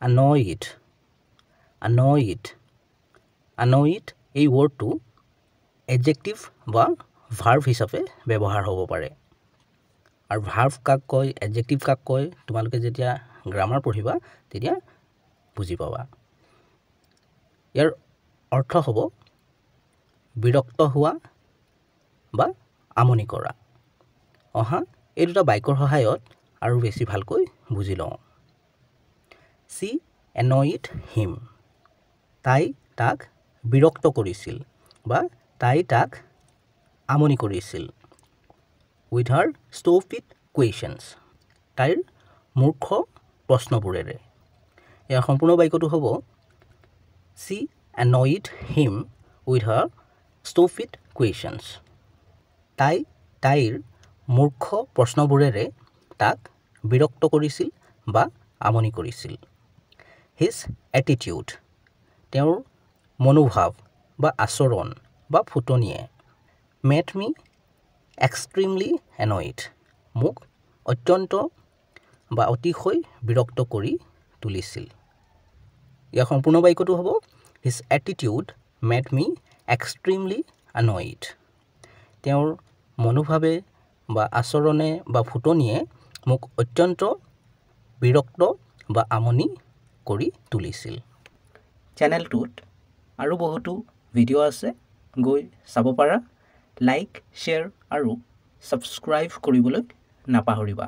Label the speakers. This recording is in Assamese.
Speaker 1: annoyed annoyed annoyed এই ৱৰ্ডটো এডজেক্টিভ বা ভাৰ্ব হিচাপে ব্যৱহাৰ হ'ব পাৰে আৰু ভাৰ্ব কাক কয় এডজেক্টিভ কাক কয় তোমালোকে যেতিয়া গ্ৰামাৰ পঢ়িবা তেতিয়া বুজি পাবা ইয়াৰ অৰ্থ হ'ব বিৰক্ত হোৱা বা আমনি কৰা অহা এই দুটা বাক্যৰ সহায়ত আৰু বেছি ভালকৈ বুজি লওঁ She annoyed him তাই তাক বিৰক্ত কৰিছিল বা তাই তাক আমনি কৰিছিল with her stupid questions তাইৰ মূৰ্খ প্ৰশ্নবোৰেৰে ইয়াৰ সম্পূৰ্ণ বাক্যটো হ'ব She annoyed him with her stupid questions তাই তাইৰ মূৰ্খ প্ৰশ্নবোৰেৰে তাক বিৰক্ত কৰিছিল বা আমনি কৰিছিল his attitude তেওঁৰ মনোভাৱ বা আচৰণ বা ফুটনিয়ে made me extremely annoyed মোক অত্যন্ত বা অতিশয় বিৰক্ত কৰি তুলিছিল ইয়াৰ সম্পূৰ্ণ বাক্যটো হ'ব his attitude made me extremely annoyed তেওঁৰ মনোভাৱে বা আচৰণে বা ফুটনিয়ে মোক অত্যন্ত বিৰক্ত বা আমনি কৰি তুলিছিল চেনেলটোত আৰু বহুতো ভিডিঅ' আছে গৈ চাব পাৰা লাইক শ্বেয়াৰ আৰু ছাবস্ক্ৰাইব কৰিবলৈ নাপাহৰিবা